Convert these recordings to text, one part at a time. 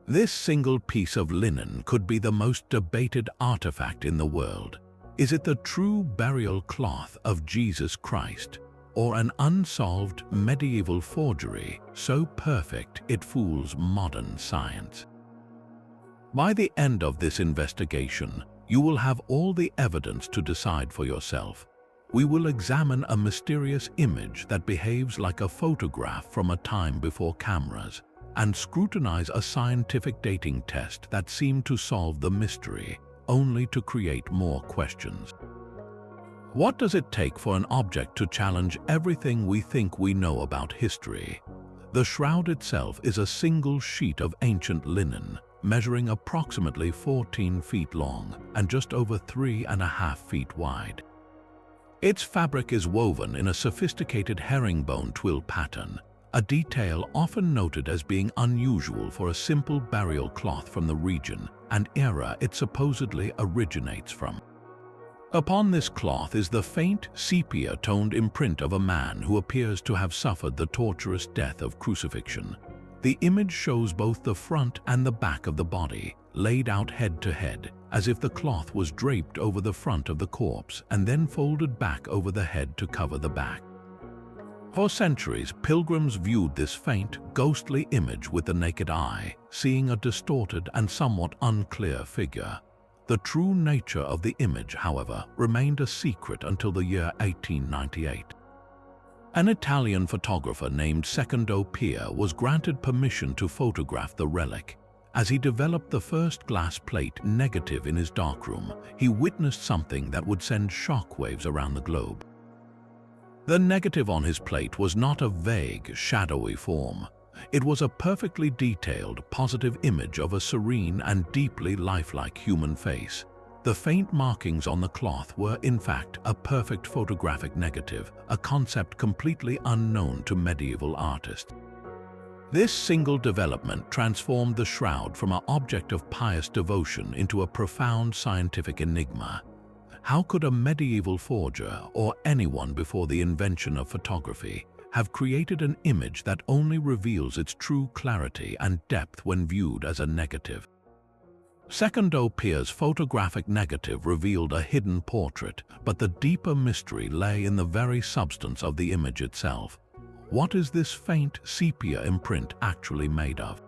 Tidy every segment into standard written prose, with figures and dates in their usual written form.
This single piece of linen could be the most debated artifact in the world. Is it the true burial cloth of Jesus Christ, or an unsolved medieval forgery so perfect it fools modern science? By the end of this investigation, you will have all the evidence to decide for yourself. We will examine a mysterious image that behaves like a photograph from a time before cameras, and scrutinize a scientific dating test that seemed to solve the mystery, only to create more questions. What does it take for an object to challenge everything we think we know about history? The shroud itself is a single sheet of ancient linen, measuring approximately 14 feet long and just over 3.5 feet wide. Its fabric is woven in a sophisticated herringbone twill pattern, a detail often noted as being unusual for a simple burial cloth from the region and era it supposedly originates from. Upon this cloth is the faint, sepia-toned imprint of a man who appears to have suffered the torturous death of crucifixion. The image shows both the front and the back of the body, laid out head to head, as if the cloth was draped over the front of the corpse and then folded back over the head to cover the back. For centuries, pilgrims viewed this faint, ghostly image with the naked eye, seeing a distorted and somewhat unclear figure. The true nature of the image, however, remained a secret until the year 1898. An Italian photographer named Secondo Pia was granted permission to photograph the relic. As he developed the first glass plate negative in his darkroom, he witnessed something that would send shockwaves around the globe. The negative on his plate was not a vague, shadowy form. It was a perfectly detailed, positive image of a serene and deeply lifelike human face. The faint markings on the cloth were, in fact, a perfect photographic negative, a concept completely unknown to medieval artists. This single development transformed the shroud from an object of pious devotion into a profound scientific enigma. How could a medieval forger, or anyone before the invention of photography, have created an image that only reveals its true clarity and depth when viewed as a negative? Secondo Pia's photographic negative revealed a hidden portrait, but the deeper mystery lay in the very substance of the image itself. What is this faint sepia imprint actually made of?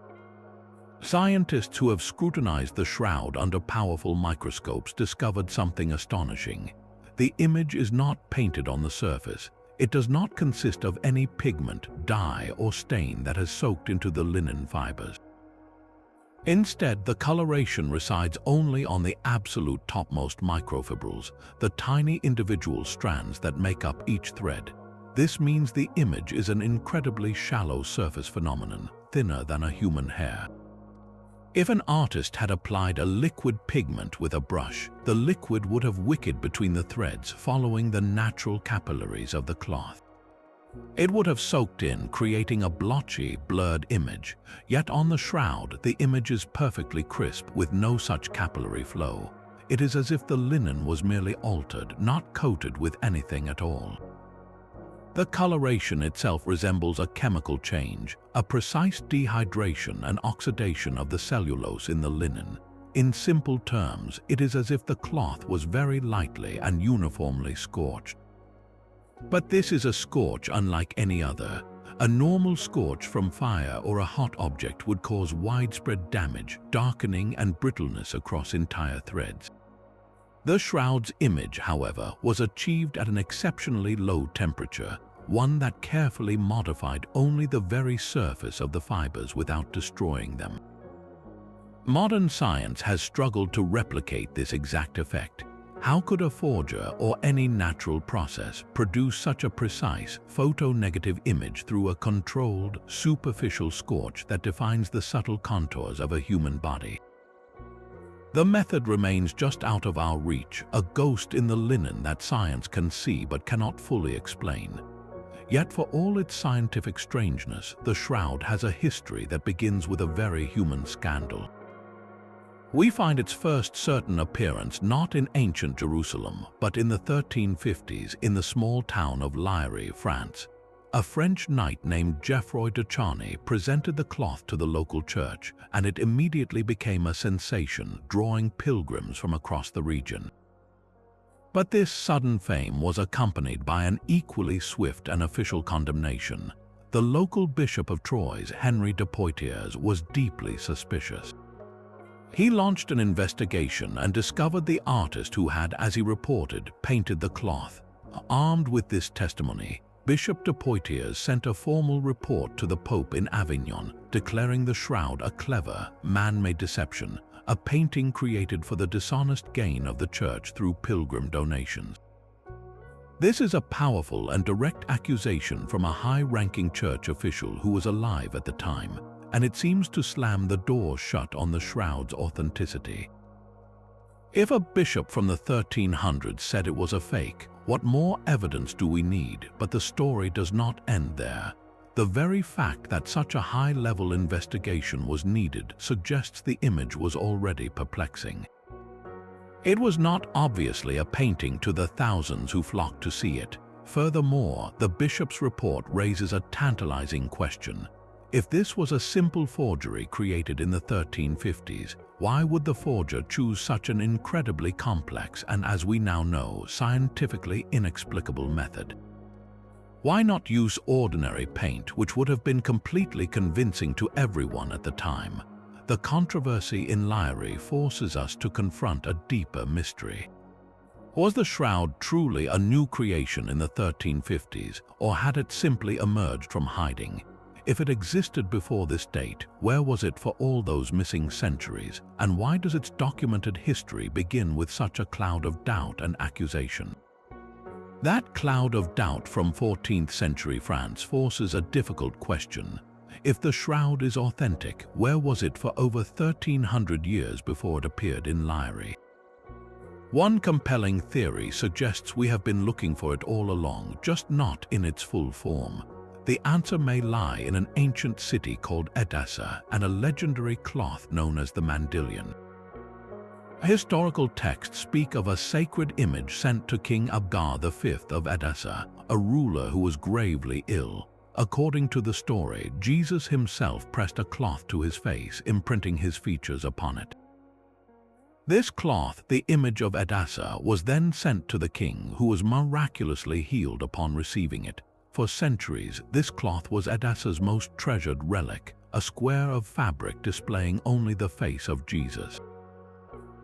Scientists who have scrutinized the shroud under powerful microscopes discovered something astonishing. The image is not painted on the surface. It does not consist of any pigment, dye, or stain that has soaked into the linen fibers. Instead, the coloration resides only on the absolute topmost microfibrils, the tiny individual strands that make up each thread. This means the image is an incredibly shallow surface phenomenon, thinner than a human hair. If an artist had applied a liquid pigment with a brush, the liquid would have wicked between the threads, following the natural capillaries of the cloth. It would have soaked in, creating a blotchy, blurred image. Yet on the shroud, the image is perfectly crisp, with no such capillary flow. It is as if the linen was merely altered, not coated with anything at all. The coloration itself resembles a chemical change, a precise dehydration and oxidation of the cellulose in the linen. In simple terms, it is as if the cloth was very lightly and uniformly scorched. But this is a scorch unlike any other. A normal scorch from fire or a hot object would cause widespread damage, darkening and brittleness across entire threads. The shroud's image, however, was achieved at an exceptionally low temperature, one that carefully modified only the very surface of the fibers without destroying them. Modern science has struggled to replicate this exact effect. How could a forger or any natural process produce such a precise, photo-negative image through a controlled, superficial scorch that defines the subtle contours of a human body? The method remains just out of our reach, a ghost in the linen that science can see but cannot fully explain. Yet for all its scientific strangeness, the shroud has a history that begins with a very human scandal. We find its first certain appearance not in ancient Jerusalem, but in the 1350s in the small town of Liéry, France. a French knight named Geoffroy de Charny presented the cloth to the local church, and it immediately became a sensation, drawing pilgrims from across the region. But this sudden fame was accompanied by an equally swift and official condemnation. The local bishop of Troyes, Henry de Poitiers, was deeply suspicious. He launched an investigation and discovered the artist who had, as he reported, painted the cloth. Armed with this testimony, Bishop de Poitiers sent a formal report to the Pope in Avignon, declaring the shroud a clever, man-made deception, a painting created for the dishonest gain of the church through pilgrim donations. This is a powerful and direct accusation from a high-ranking church official who was alive at the time, and it seems to slam the door shut on the shroud's authenticity. If a bishop from the 1300s said it was a fake, what more evidence do we need? But the story does not end there. The very fact that such a high-level investigation was needed suggests the image was already perplexing. It was not obviously a painting to the thousands who flocked to see it. Furthermore, the bishop's report raises a tantalizing question. If this was a simple forgery created in the 1350s, why would the forger choose such an incredibly complex and, as we now know, scientifically inexplicable method? Why not use ordinary paint, which would have been completely convincing to everyone at the time? The controversy in Liary forces us to confront a deeper mystery. Was the shroud truly a new creation in the 1350s, or had it simply emerged from hiding? If it existed before this date, where was it for all those missing centuries, and why does its documented history begin with such a cloud of doubt and accusation? That cloud of doubt from 14th century France forces a difficult question. If the shroud is authentic, where was it for over 1300 years before it appeared in Liary? One compelling theory suggests we have been looking for it all along, just not in its full form. The answer may lie in an ancient city called Edessa and a legendary cloth known as the Mandilion. Historical texts speak of a sacred image sent to King Abgar V of Edessa, a ruler who was gravely ill. According to the story, Jesus himself pressed a cloth to his face, imprinting his features upon it. This cloth, the image of Edessa, was then sent to the king, who was miraculously healed upon receiving it. For centuries, this cloth was Edessa's most treasured relic, a square of fabric displaying only the face of Jesus.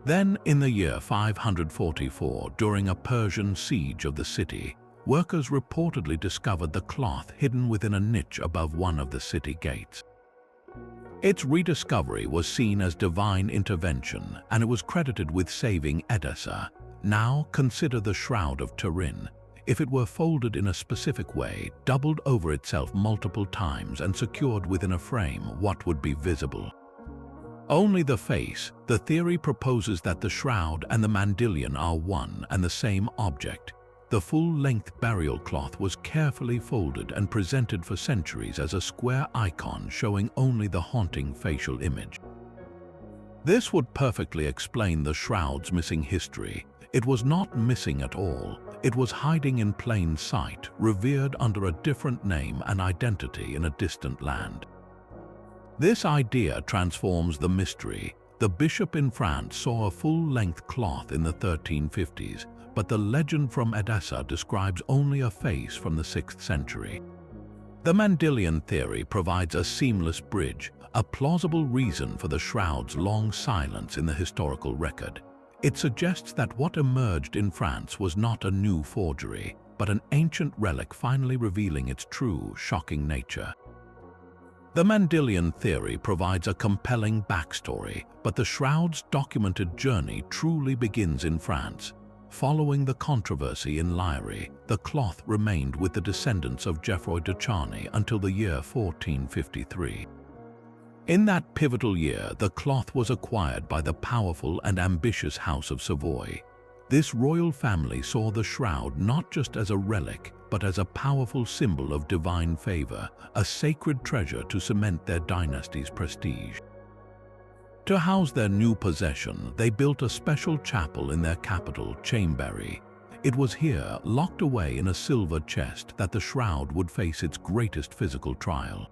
Then, in the year 544, during a Persian siege of the city, workers reportedly discovered the cloth hidden within a niche above one of the city gates. Its rediscovery was seen as divine intervention, and it was credited with saving Edessa. Now consider the Shroud of Turin. If it were folded in a specific way, doubled over itself multiple times and secured within a frame, what would be visible? Only the face. The theory proposes that the shroud and the Mandilion are one and the same object. The full-length burial cloth was carefully folded and presented for centuries as a square icon showing only the haunting facial image. This would perfectly explain the shroud's missing history. It was not missing at all. It was hiding in plain sight, revered under a different name and identity in a distant land. This idea transforms the mystery. The bishop in France saw a full-length cloth in the 1350s, but the legend from Edessa describes only a face from the 6th century. The Mandilion theory provides a seamless bridge, a plausible reason for the shroud's long silence in the historical record. It suggests that what emerged in France was not a new forgery, but an ancient relic finally revealing its true, shocking nature. The Mandilion theory provides a compelling backstory, but the shroud's documented journey truly begins in France. Following the controversy in Liary, the cloth remained with the descendants of Geoffroy de Charny until the year 1453. In that pivotal year, the cloth was acquired by the powerful and ambitious House of Savoy. This royal family saw the shroud not just as a relic, but as a powerful symbol of divine favor, a sacred treasure to cement their dynasty's prestige. To house their new possession, they built a special chapel in their capital, Chambéry. It was here, locked away in a silver chest, that the shroud would face its greatest physical trial.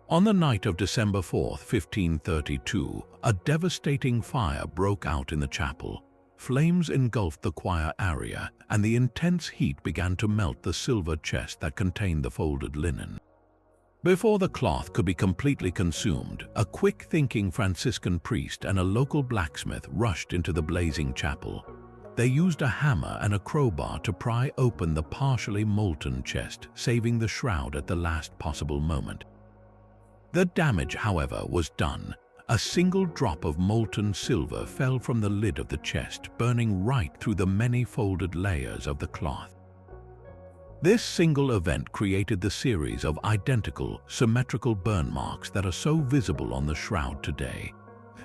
On the night of December 4, 1532, a devastating fire broke out in the chapel. Flames engulfed the choir area, and the intense heat began to melt the silver chest that contained the folded linen. Before the cloth could be completely consumed, a quick-thinking Franciscan priest and a local blacksmith rushed into the blazing chapel. They used a hammer and a crowbar to pry open the partially molten chest, saving the shroud at the last possible moment. The damage, however, was done. A single drop of molten silver fell from the lid of the chest, burning right through the many folded layers of the cloth. This single event created the series of identical, symmetrical burn marks that are so visible on the shroud today.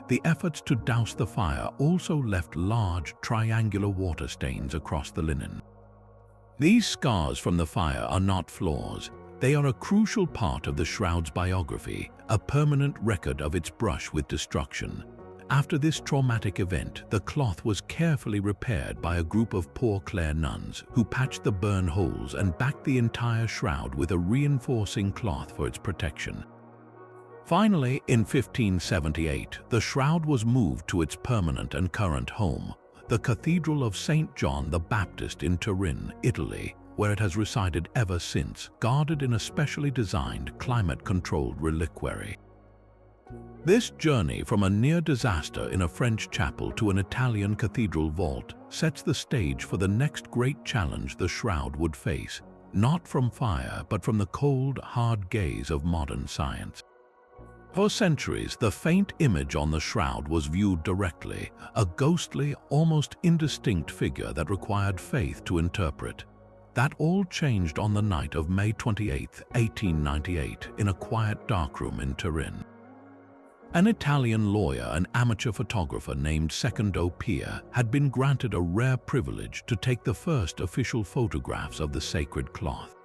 The efforts to douse the fire also left large, triangular water stains across the linen. These scars from the fire are not flaws. They are a crucial part of the shroud's biography, a permanent record of its brush with destruction. After this traumatic event, the cloth was carefully repaired by a group of Poor Clare nuns who patched the burn holes and backed the entire shroud with a reinforcing cloth for its protection. Finally, in 1578, the shroud was moved to its permanent and current home, the Cathedral of St. John the Baptist in Turin, Italy, where it has resided ever since, guarded in a specially designed, climate-controlled reliquary. This journey from a near disaster in a French chapel to an Italian cathedral vault sets the stage for the next great challenge the shroud would face, not from fire but from the cold, hard gaze of modern science. For centuries, the faint image on the shroud was viewed directly, a ghostly, almost indistinct figure that required faith to interpret. That all changed on the night of May 28, 1898, in a quiet darkroom in Turin. An Italian lawyer and amateur photographer named Secondo Pia had been granted a rare privilege to take the first official photographs of the sacred cloth.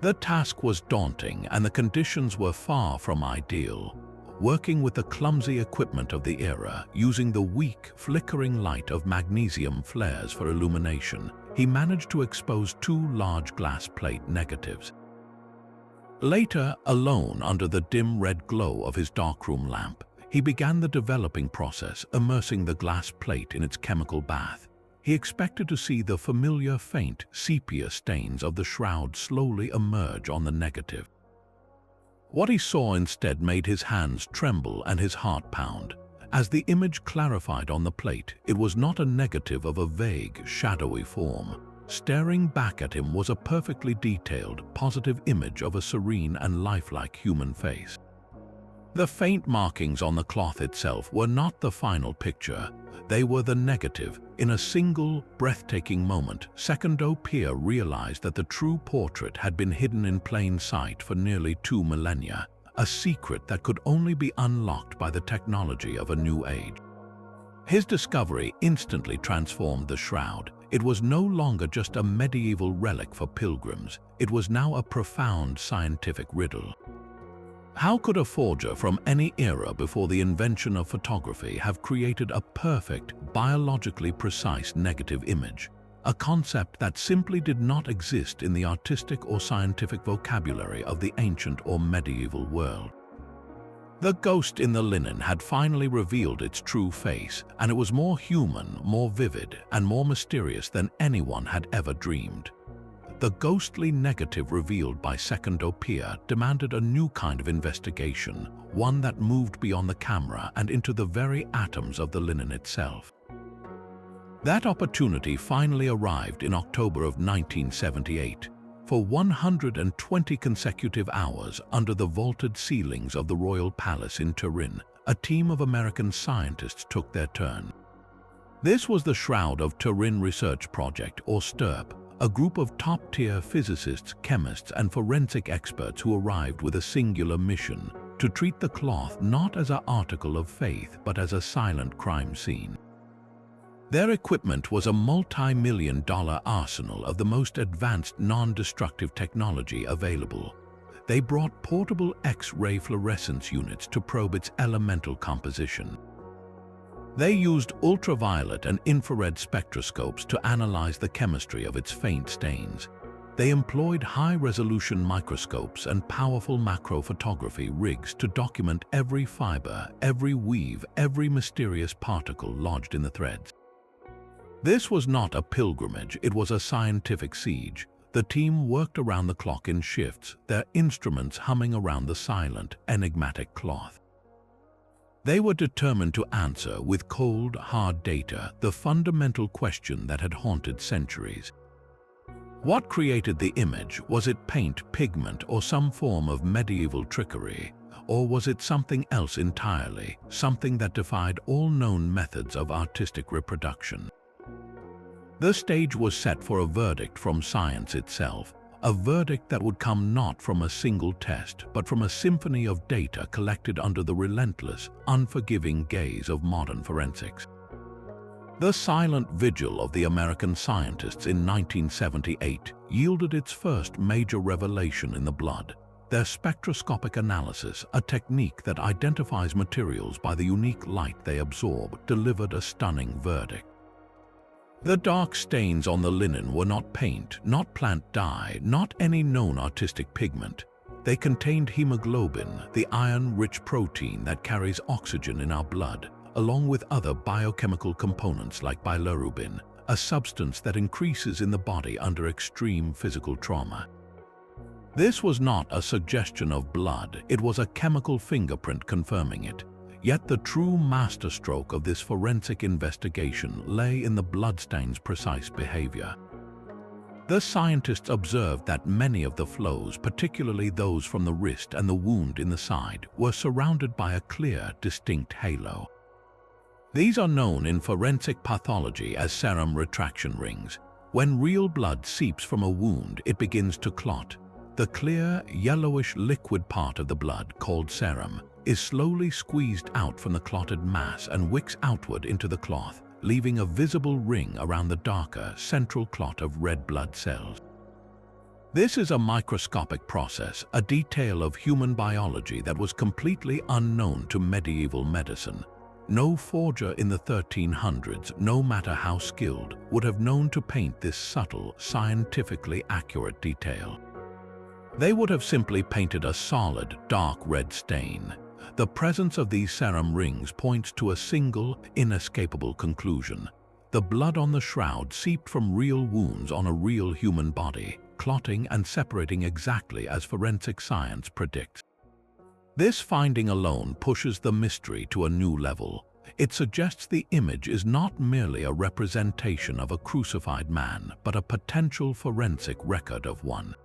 The task was daunting and the conditions were far from ideal. Working with the clumsy equipment of the era, using the weak, flickering light of magnesium flares for illumination, he managed to expose two large glass plate negatives. Later, alone under the dim red glow of his darkroom lamp, he began the developing process, immersing the glass plate in its chemical bath. He expected to see the familiar faint sepia stains of the shroud slowly emerge on the negative. What he saw instead made his hands tremble and his heart pound. As the image clarified on the plate, it was not a negative of a vague, shadowy form. Staring back at him was a perfectly detailed, positive image of a serene and lifelike human face. The faint markings on the cloth itself were not the final picture. They were the negative. In a single, breathtaking moment, Secondo Pia realized that the true portrait had been hidden in plain sight for nearly 2 millennia, a secret that could only be unlocked by the technology of a new age. His discovery instantly transformed the shroud. It was no longer just a medieval relic for pilgrims. It was now a profound scientific riddle. How could a forger from any era before the invention of photography have created a perfect, biologically precise negative image? A concept that simply did not exist in the artistic or scientific vocabulary of the ancient or medieval world. The ghost in the linen had finally revealed its true face, and it was more human, more vivid, and more mysterious than anyone had ever dreamed. The ghostly negative revealed by Secondo Pia demanded a new kind of investigation, one that moved beyond the camera and into the very atoms of the linen itself. That opportunity finally arrived in October of 1978. For 120 consecutive hours under the vaulted ceilings of the Royal Palace in Turin, a team of American scientists took their turn. This was the Shroud of Turin Research Project, or STURP, a group of top-tier physicists, chemists, and forensic experts who arrived with a singular mission: to treat the cloth not as an article of faith, but as a silent crime scene. Their equipment was a multi-million-dollar arsenal of the most advanced non-destructive technology available. They brought portable X-ray fluorescence units to probe its elemental composition. They used ultraviolet and infrared spectroscopes to analyze the chemistry of its faint stains. They employed high-resolution microscopes and powerful macrophotography rigs to document every fiber, every weave, every mysterious particle lodged in the threads. This was not a pilgrimage, it was a scientific siege. The team worked around the clock in shifts, their instruments humming around the silent, enigmatic cloth. They were determined to answer with cold, hard data the fundamental question that had haunted centuries. What created the image? Was it paint, pigment, or some form of medieval trickery? Or was it something else entirely, something that defied all known methods of artistic reproduction? The stage was set for a verdict from science itself, a verdict that would come not from a single test, but from a symphony of data collected under the relentless, unforgiving gaze of modern forensics. The silent vigil of the American scientists in 1978 yielded its first major revelation in the blood. Their spectroscopic analysis, a technique that identifies materials by the unique light they absorb, delivered a stunning verdict. The dark stains on the linen were not paint, not plant dye, not any known artistic pigment. They contained hemoglobin, the iron-rich protein that carries oxygen in our blood, along with other biochemical components like bilirubin, a substance that increases in the body under extreme physical trauma. This was not a suggestion of blood, it was a chemical fingerprint confirming it. Yet the true masterstroke of this forensic investigation lay in the bloodstain's precise behavior. The scientists observed that many of the flows, particularly those from the wrist and the wound in the side, were surrounded by a clear, distinct halo. These are known in forensic pathology as serum retraction rings. When real blood seeps from a wound, it begins to clot. The clear, yellowish liquid part of the blood, called serum, is slowly squeezed out from the clotted mass and wicks outward into the cloth, leaving a visible ring around the darker, central clot of red blood cells. This is a microscopic process, a detail of human biology that was completely unknown to medieval medicine. No forger in the 1300s, no matter how skilled, would have known to paint this subtle, scientifically accurate detail. They would have simply painted a solid, dark red stain. The presence of these serum rings points to a single, inescapable conclusion. The blood on the shroud seeped from real wounds on a real human body, clotting and separating exactly as forensic science predicts. This finding alone pushes the mystery to a new level. It suggests the image is not merely a representation of a crucified man, but a potential forensic record of one.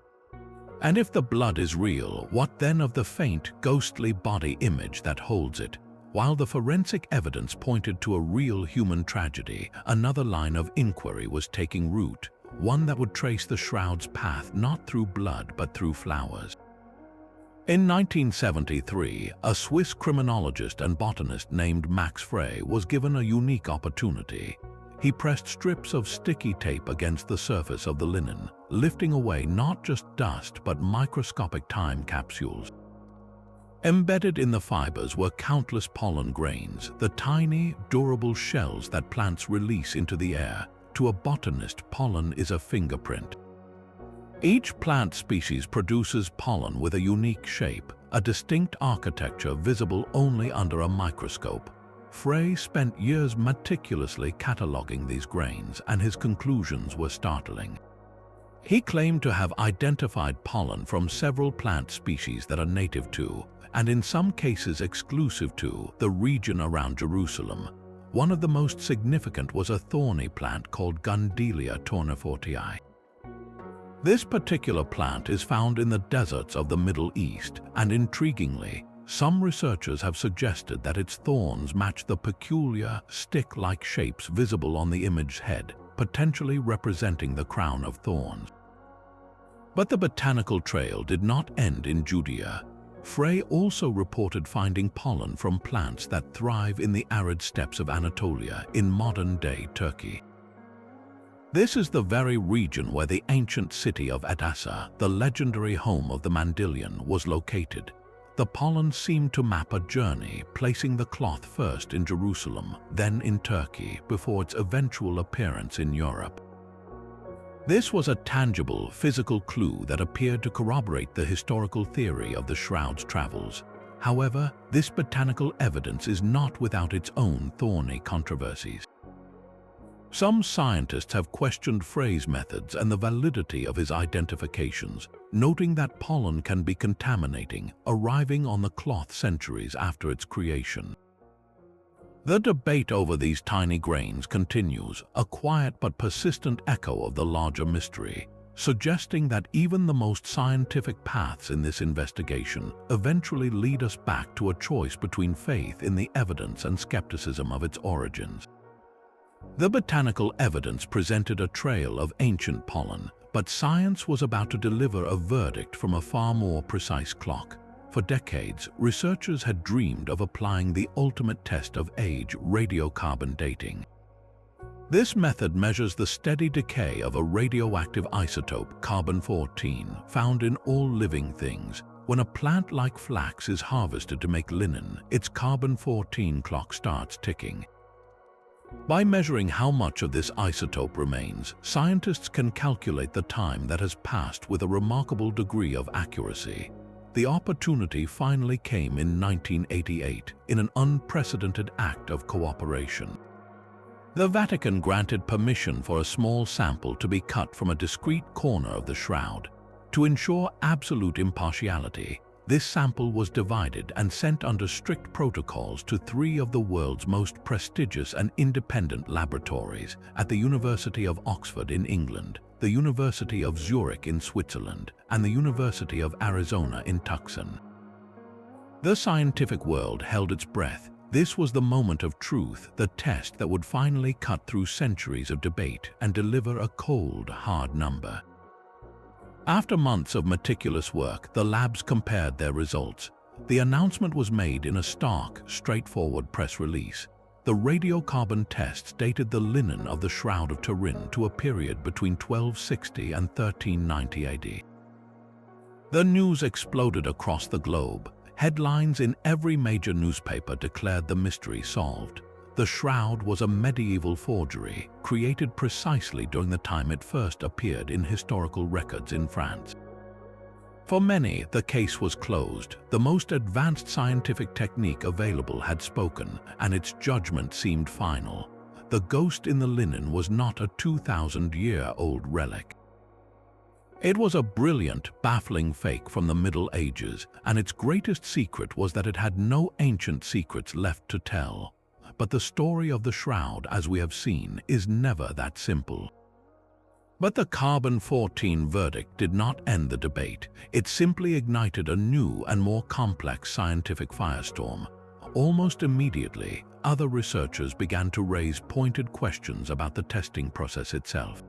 And if the blood is real, what then of the faint, ghostly body image that holds it? While the forensic evidence pointed to a real human tragedy, another line of inquiry was taking root, one that would trace the shroud's path not through blood but through flowers. In 1973, a Swiss criminologist and botanist named Max Frey was given a unique opportunity. He pressed strips of sticky tape against the surface of the linen, lifting away not just dust but microscopic time capsules. Embedded in the fibers were countless pollen grains, the tiny, durable shells that plants release into the air. To a botanist, pollen is a fingerprint. Each plant species produces pollen with a unique shape, a distinct architecture visible only under a microscope. Frey spent years meticulously cataloging these grains, and his conclusions were startling. He claimed to have identified pollen from several plant species that are native to, and in some cases exclusive to, the region around Jerusalem. One of the most significant was a thorny plant called Gundelia tournefortii. This particular plant is found in the deserts of the Middle East, and intriguingly, some researchers have suggested that its thorns match the peculiar, stick-like shapes visible on the image's head, potentially representing the crown of thorns. But the botanical trail did not end in Judea. Frey also reported finding pollen from plants that thrive in the arid steppes of Anatolia in modern-day Turkey. This is the very region where the ancient city of Edessa, the legendary home of the Mandylion, was located. The pollen seemed to map a journey, placing the cloth first in Jerusalem, then in Turkey, before its eventual appearance in Europe. This was a tangible, physical clue that appeared to corroborate the historical theory of the Shroud's travels. However, this botanical evidence is not without its own thorny controversies. Some scientists have questioned Frey's methods and the validity of his identifications, noting that pollen can be contaminating, arriving on the cloth centuries after its creation. The debate over these tiny grains continues, a quiet but persistent echo of the larger mystery, suggesting that even the most scientific paths in this investigation eventually lead us back to a choice between faith in the evidence and skepticism of its origins. The botanical evidence presented a trail of ancient pollen, but science was about to deliver a verdict from a far more precise clock. For decades, researchers had dreamed of applying the ultimate test of age, radiocarbon dating. This method measures the steady decay of a radioactive isotope, carbon-14, found in all living things. When a plant like flax is harvested to make linen, its carbon-14 clock starts ticking. By measuring how much of this isotope remains, scientists can calculate the time that has passed with a remarkable degree of accuracy. The opportunity finally came in 1988 in an unprecedented act of cooperation. The Vatican granted permission for a small sample to be cut from a discrete corner of the shroud. To ensure absolute impartiality, this sample was divided and sent under strict protocols to 3 of the world's most prestigious and independent laboratories at the University of Oxford in England, the University of Zurich in Switzerland, and the University of Arizona in Tucson. The scientific world held its breath. This was the moment of truth, the test that would finally cut through centuries of debate and deliver a cold, hard number. After months of meticulous work, the labs compared their results. The announcement was made in a stark, straightforward press release. The radiocarbon tests dated the linen of the Shroud of Turin to a period between 1260 and 1390 AD. The news exploded across the globe. Headlines in every major newspaper declared the mystery solved. The shroud was a medieval forgery, created precisely during the time it first appeared in historical records in France. For many, the case was closed. The most advanced scientific technique available had spoken, and its judgment seemed final. The ghost in the linen was not a 2,000-year-old relic. It was a brilliant, baffling fake from the Middle Ages, and its greatest secret was that it had no ancient secrets left to tell. But the story of the shroud, as we have seen, is never that simple. But the carbon-14 verdict did not end the debate. It simply ignited a new and more complex scientific firestorm. Almost immediately, other researchers began to raise pointed questions about the testing process itself.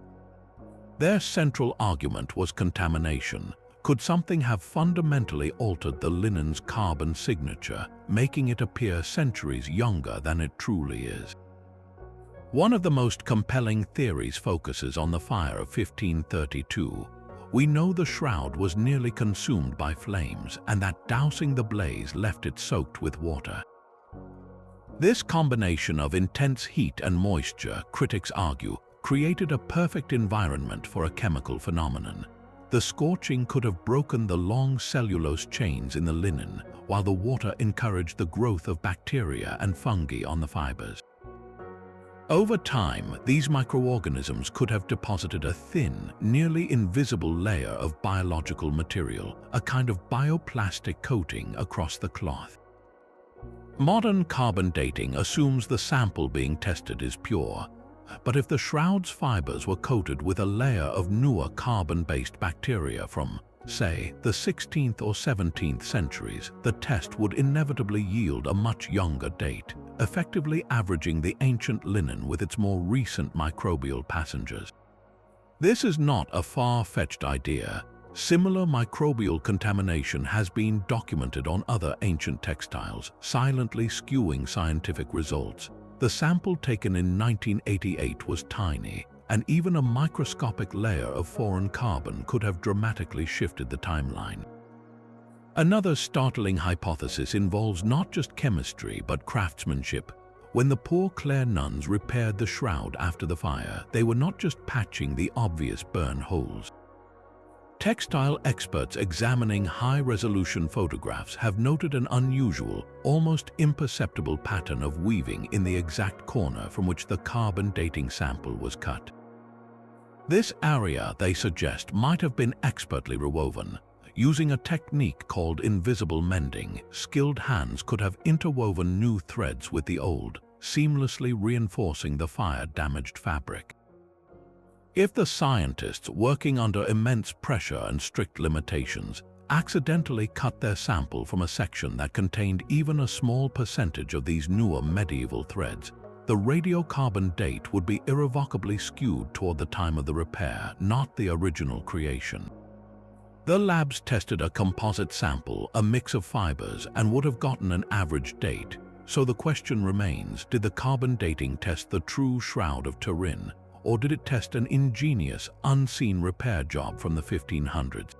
Their central argument was contamination. Could something have fundamentally altered the linen's carbon signature, making it appear centuries younger than it truly is? One of the most compelling theories focuses on the fire of 1532. We know the shroud was nearly consumed by flames and that dousing the blaze left it soaked with water. This combination of intense heat and moisture, critics argue, created a perfect environment for a chemical phenomenon. The scorching could have broken the long cellulose chains in the linen, while the water encouraged the growth of bacteria and fungi on the fibers. Over time, these microorganisms could have deposited a thin, nearly invisible layer of biological material, a kind of bioplastic coating across the cloth. Modern carbon dating assumes the sample being tested is pure, but if the shroud's fibers were coated with a layer of newer carbon-based bacteria from, say, the 16th or 17th centuries, the test would inevitably yield a much younger date, effectively averaging the ancient linen with its more recent microbial passengers. This is not a far-fetched idea. Similar microbial contamination has been documented on other ancient textiles, silently skewing scientific results. The sample taken in 1988 was tiny, and even a microscopic layer of foreign carbon could have dramatically shifted the timeline. Another startling hypothesis involves not just chemistry but craftsmanship. When the Poor Clare nuns repaired the shroud after the fire, they were not just patching the obvious burn holes. Textile experts examining high-resolution photographs have noted an unusual, almost imperceptible pattern of weaving in the exact corner from which the carbon dating sample was cut. This area, they suggest, might have been expertly rewoven. Using a technique called invisible mending, skilled hands could have interwoven new threads with the old, seamlessly reinforcing the fire-damaged fabric. If the scientists, working under immense pressure and strict limitations, accidentally cut their sample from a section that contained even a small percentage of these newer medieval threads, the radiocarbon date would be irrevocably skewed toward the time of the repair, not the original creation. The labs tested a composite sample, a mix of fibers, and would have gotten an average date. So the question remains, did the carbon dating test the true Shroud of Turin, or did it test an ingenious, unseen repair job from the 1500s?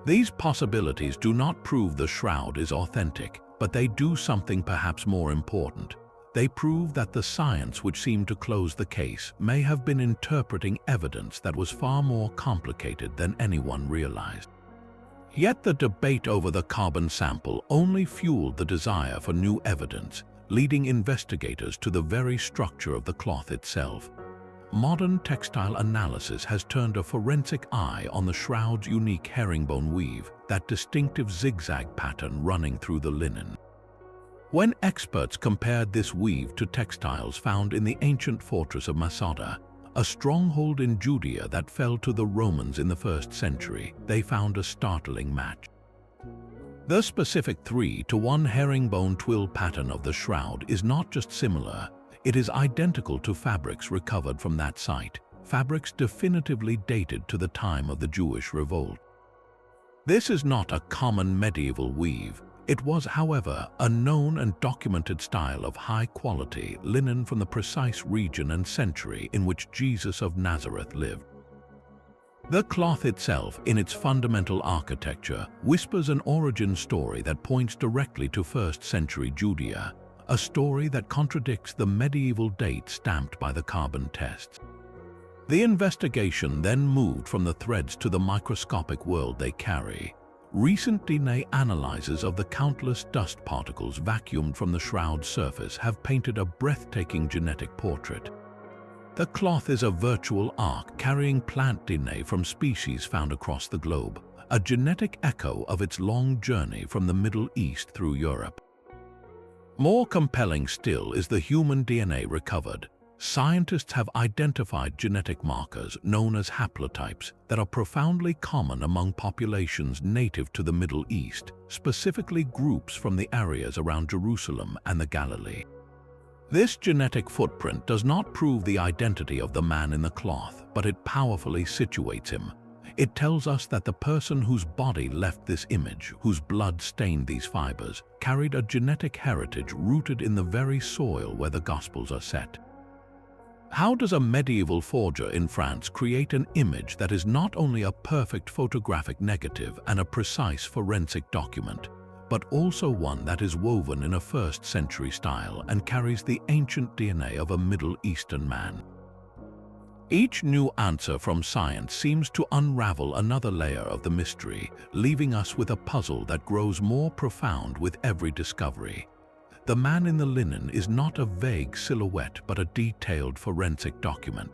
These possibilities do not prove the shroud is authentic, but they do something perhaps more important. They prove that the science which seemed to close the case may have been interpreting evidence that was far more complicated than anyone realized. Yet the debate over the carbon sample only fueled the desire for new evidence, leading investigators to the very structure of the cloth itself. Modern textile analysis has turned a forensic eye on the shroud's unique herringbone weave, that distinctive zigzag pattern running through the linen. When experts compared this weave to textiles found in the ancient fortress of Masada, a stronghold in Judea that fell to the Romans in the 1st century, they found a startling match. The specific 3-to-1 herringbone twill pattern of the shroud is not just similar, it is identical to fabrics recovered from that site, fabrics definitively dated to the time of the Jewish revolt. This is not a common medieval weave. It was, however, a known and documented style of high-quality linen from the precise region and century in which Jesus of Nazareth lived. The cloth itself, in its fundamental architecture, whispers an origin story that points directly to 1st century Judea, a story that contradicts the medieval date stamped by the carbon tests. The investigation then moved from the threads to the microscopic world they carry. Recent DNA analyses of the countless dust particles vacuumed from the shroud's surface have painted a breathtaking genetic portrait. The cloth is a virtual ark carrying plant DNA from species found across the globe, a genetic echo of its long journey from the Middle East through Europe. More compelling still is the human DNA recovered. Scientists have identified genetic markers known as haplotypes that are profoundly common among populations native to the Middle East, specifically groups from the areas around Jerusalem and the Galilee. This genetic footprint does not prove the identity of the man in the cloth, but it powerfully situates him. It tells us that the person whose body left this image, whose blood stained these fibers, carried a genetic heritage rooted in the very soil where the Gospels are set. How does a medieval forger in France create an image that is not only a perfect photographic negative and a precise forensic document, but also one that is woven in a 1st century style and carries the ancient DNA of a Middle Eastern man? Each new answer from science seems to unravel another layer of the mystery, leaving us with a puzzle that grows more profound with every discovery. The man in the linen is not a vague silhouette but a detailed forensic document.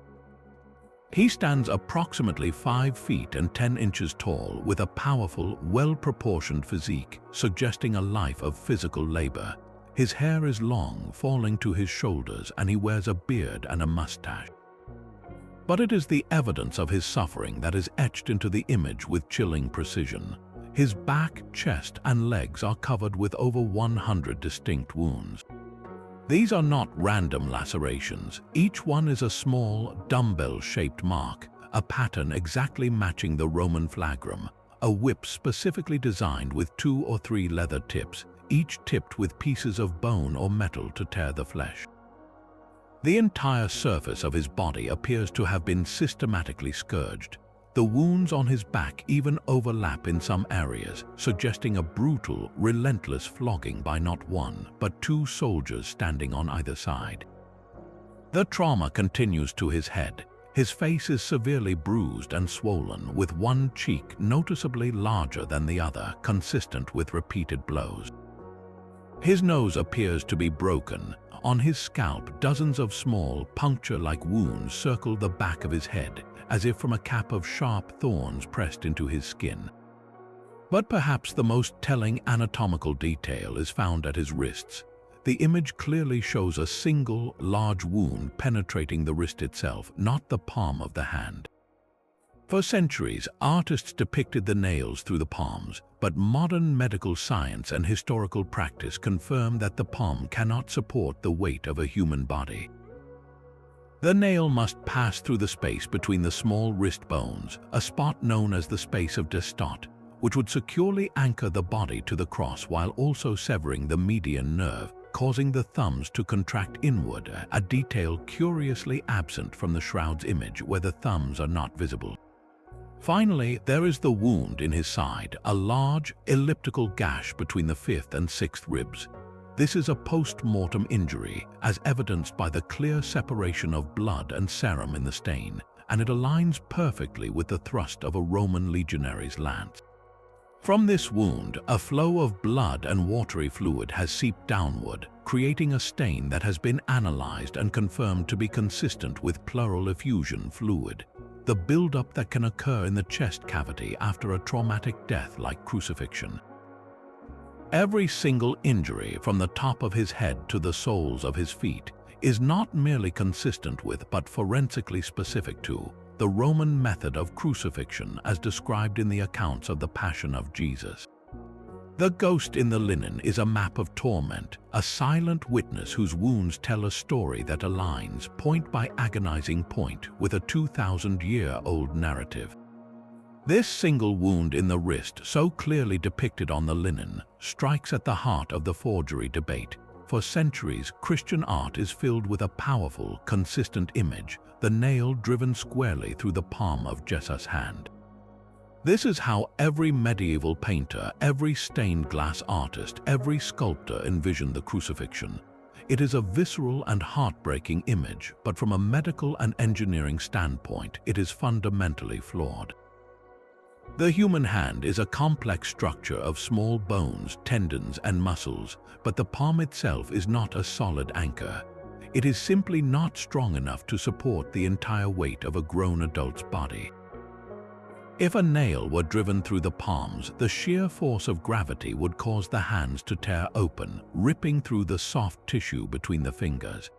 He stands approximately 5 feet and 10 inches tall with a powerful, well-proportioned physique, suggesting a life of physical labor. His hair is long, falling to his shoulders, and he wears a beard and a mustache. But it is the evidence of his suffering that is etched into the image with chilling precision. His back, chest, and legs are covered with over 100 distinct wounds. These are not random lacerations. Each one is a small, dumbbell-shaped mark, a pattern exactly matching the Roman flagrum, a whip specifically designed with 2 or 3 leather tips, each tipped with pieces of bone or metal to tear the flesh. The entire surface of his body appears to have been systematically scourged. The wounds on his back even overlap in some areas, suggesting a brutal, relentless flogging by not one, but two soldiers standing on either side. The trauma continues to his head. His face is severely bruised and swollen, with one cheek noticeably larger than the other, consistent with repeated blows. His nose appears to be broken. On his scalp, dozens of small, puncture-like wounds circle the back of his head, as if from a cap of sharp thorns pressed into his skin. But perhaps the most telling anatomical detail is found at his wrists. The image clearly shows a single, large wound penetrating the wrist itself, not the palm of the hand. For centuries, artists depicted the nails through the palms, but modern medical science and historical practice confirm that the palm cannot support the weight of a human body. The nail must pass through the space between the small wrist bones, a spot known as the space of destot, which would securely anchor the body to the cross while also severing the median nerve, causing the thumbs to contract inward, a detail curiously absent from the shroud's image where the thumbs are not visible. Finally, there is the wound in his side, a large, elliptical gash between the fifth and sixth ribs. This is a post-mortem injury, as evidenced by the clear separation of blood and serum in the stain, and it aligns perfectly with the thrust of a Roman legionary's lance. From this wound, a flow of blood and watery fluid has seeped downward, creating a stain that has been analyzed and confirmed to be consistent with pleural effusion fluid, the buildup that can occur in the chest cavity after a traumatic death like crucifixion. Every single injury, from the top of his head to the soles of his feet, is not merely consistent with, but forensically specific to, the Roman method of crucifixion as described in the accounts of the Passion of Jesus. The ghost in the linen is a map of torment, a silent witness whose wounds tell a story that aligns, point by agonizing point, with a 2,000-year-old narrative. This single wound in the wrist, so clearly depicted on the linen, strikes at the heart of the forgery debate. For centuries, Christian art is filled with a powerful, consistent image, the nail driven squarely through the palm of Jesus' hand. This is how every medieval painter, every stained glass artist, every sculptor envisioned the crucifixion. It is a visceral and heartbreaking image, but from a medical and engineering standpoint, it is fundamentally flawed. The human hand is a complex structure of small bones, tendons, and muscles, but the palm itself is not a solid anchor. It is simply not strong enough to support the entire weight of a grown adult's body. If a nail were driven through the palms, the sheer force of gravity would cause the hands to tear open, ripping through the soft tissue between the fingers.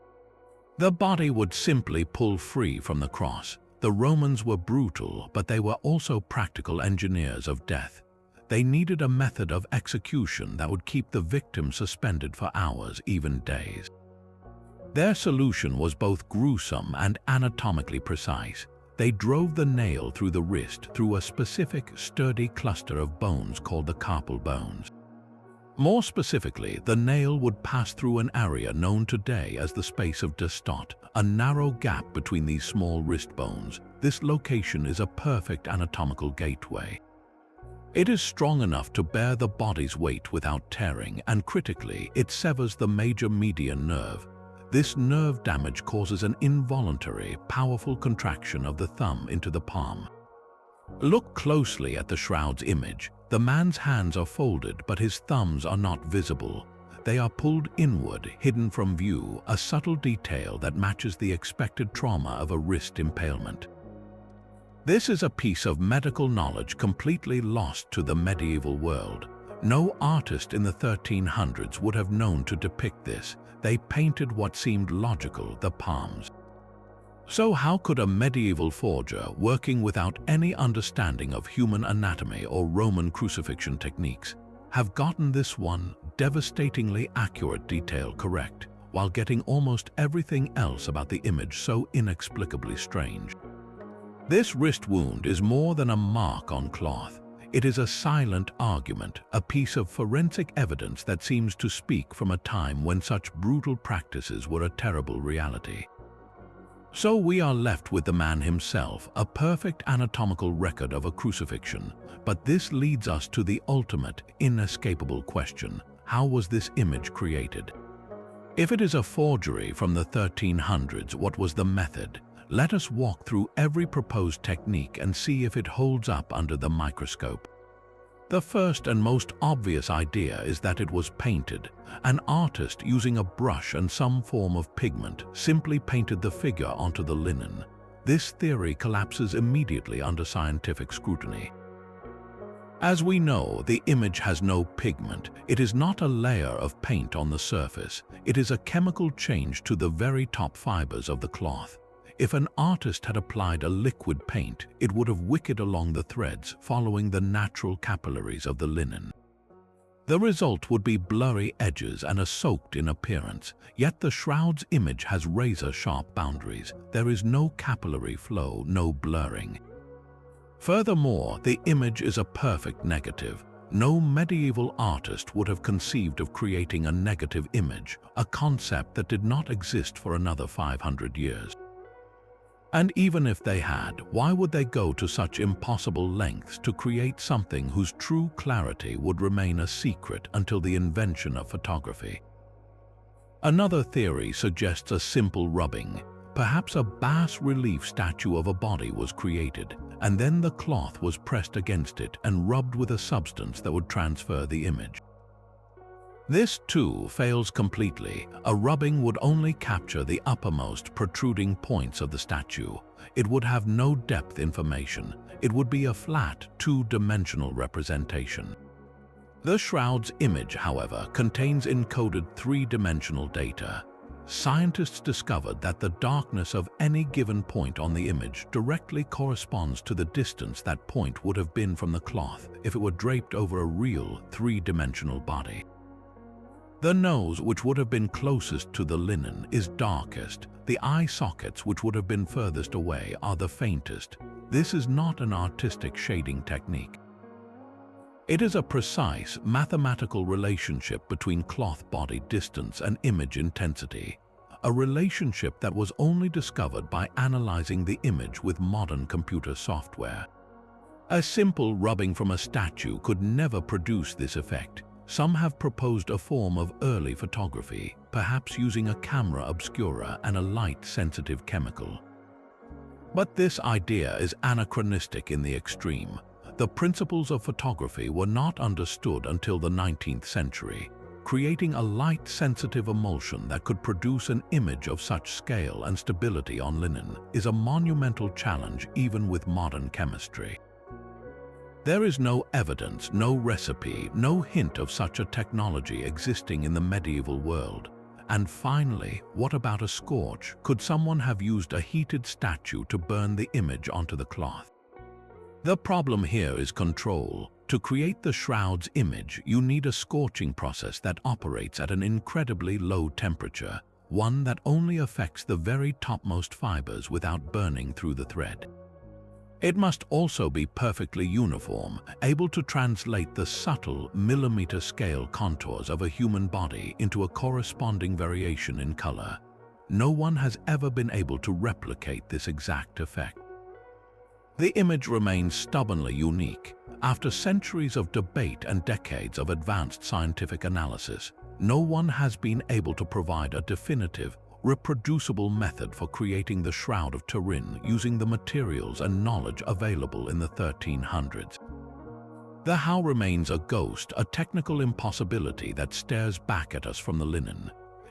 The body would simply pull free from the cross. The Romans were brutal, but they were also practical engineers of death. They needed a method of execution that would keep the victim suspended for hours, even days. Their solution was both gruesome and anatomically precise. They drove the nail through the wrist through a specific, sturdy cluster of bones called the carpal bones. More specifically, the nail would pass through an area known today as the space of destot, a narrow gap between these small wrist bones. This location is a perfect anatomical gateway. It is strong enough to bear the body's weight without tearing, and critically, it severs the major median nerve. This nerve damage causes an involuntary, powerful contraction of the thumb into the palm. Look closely at the shroud's image. The man's hands are folded, but his thumbs are not visible. They are pulled inward, hidden from view, a subtle detail that matches the expected trauma of a wrist impalement. This is a piece of medical knowledge completely lost to the medieval world. No artist in the 1300s would have known to depict this. They painted what seemed logical, the palms. So how could a medieval forger, working without any understanding of human anatomy or Roman crucifixion techniques, have gotten this one devastatingly accurate detail correct, while getting almost everything else about the image so inexplicably strange? This wrist wound is more than a mark on cloth. It is a silent argument, a piece of forensic evidence that seems to speak from a time when such brutal practices were a terrible reality. So we are left with the man himself, a perfect anatomical record of a crucifixion. But this leads us to the ultimate, inescapable question: how was this image created? If it is a forgery from the 1300s, what was the method? Let us walk through every proposed technique and see if it holds up under the microscope. The first and most obvious idea is that it was painted. An artist, using a brush and some form of pigment, simply painted the figure onto the linen. This theory collapses immediately under scientific scrutiny. As we know, the image has no pigment. It is not a layer of paint on the surface. It is a chemical change to the very top fibers of the cloth. If an artist had applied a liquid paint, it would have wicked along the threads, following the natural capillaries of the linen. The result would be blurry edges and a soaked-in appearance, yet the shroud's image has razor-sharp boundaries. There is no capillary flow, no blurring. Furthermore, the image is a perfect negative. No medieval artist would have conceived of creating a negative image, a concept that did not exist for another 500 years. And even if they had, why would they go to such impossible lengths to create something whose true clarity would remain a secret until the invention of photography? Another theory suggests a simple rubbing. Perhaps a bas-relief statue of a body was created, and then the cloth was pressed against it and rubbed with a substance that would transfer the image. This, too, fails completely. A rubbing would only capture the uppermost protruding points of the statue. It would have no depth information. It would be a flat, two-dimensional representation. The shroud's image, however, contains encoded three-dimensional data. Scientists discovered that the darkness of any given point on the image directly corresponds to the distance that point would have been from the cloth if it were draped over a real, three-dimensional body. The nose, which would have been closest to the linen, is darkest. The eye sockets, which would have been furthest away, are the faintest. This is not an artistic shading technique. It is a precise, mathematical relationship between cloth body distance and image intensity, a relationship that was only discovered by analyzing the image with modern computer software. A simple rubbing from a statue could never produce this effect. Some have proposed a form of early photography, perhaps using a camera obscura and a light-sensitive chemical. But this idea is anachronistic in the extreme. The principles of photography were not understood until the 19th century. Creating a light-sensitive emulsion that could produce an image of such scale and stability on linen is a monumental challenge even with modern chemistry. There is no evidence, no recipe, no hint of such a technology existing in the medieval world. And finally, what about a scorch? Could someone have used a heated statue to burn the image onto the cloth? The problem here is control. To create the shroud's image, you need a scorching process that operates at an incredibly low temperature, one that only affects the very topmost fibers without burning through the thread. It must also be perfectly uniform, able to translate the subtle millimeter-scale contours of a human body into a corresponding variation in color. No one has ever been able to replicate this exact effect. The image remains stubbornly unique. After centuries of debate and decades of advanced scientific analysis, no one has been able to provide a definitive, reproducible method for creating the Shroud of Turin using the materials and knowledge available in the 1300s. The how remains a ghost, a technical impossibility that stares back at us from the linen.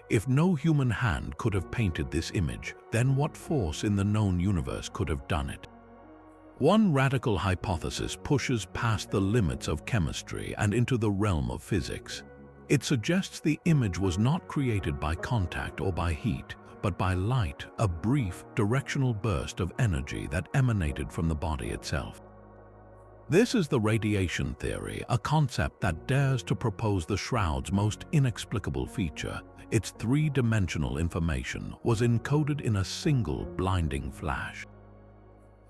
If no human hand could have painted this image, then what force in the known universe could have done it? One radical hypothesis pushes past the limits of chemistry and into the realm of physics. It suggests the image was not created by contact or by heat, but by light, a brief, directional burst of energy that emanated from the body itself. This is the radiation theory, a concept that dares to propose the shroud's most inexplicable feature. Its three-dimensional information was encoded in a single blinding flash.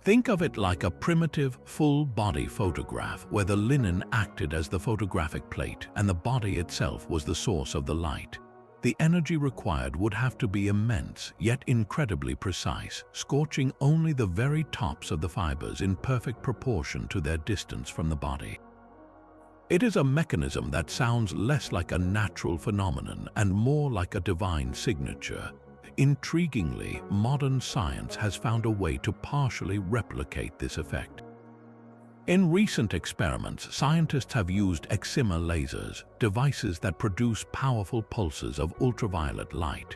Think of it like a primitive, full-body photograph where the linen acted as the photographic plate and the body itself was the source of the light. the energy required would have to be immense, yet incredibly precise, scorching only the very tops of the fibers in perfect proportion to their distance from the body. It is a mechanism that sounds less like a natural phenomenon and more like a divine signature. Intriguingly, modern science has found a way to partially replicate this effect. In recent experiments, scientists have used excimer lasers, devices that produce powerful pulses of ultraviolet light.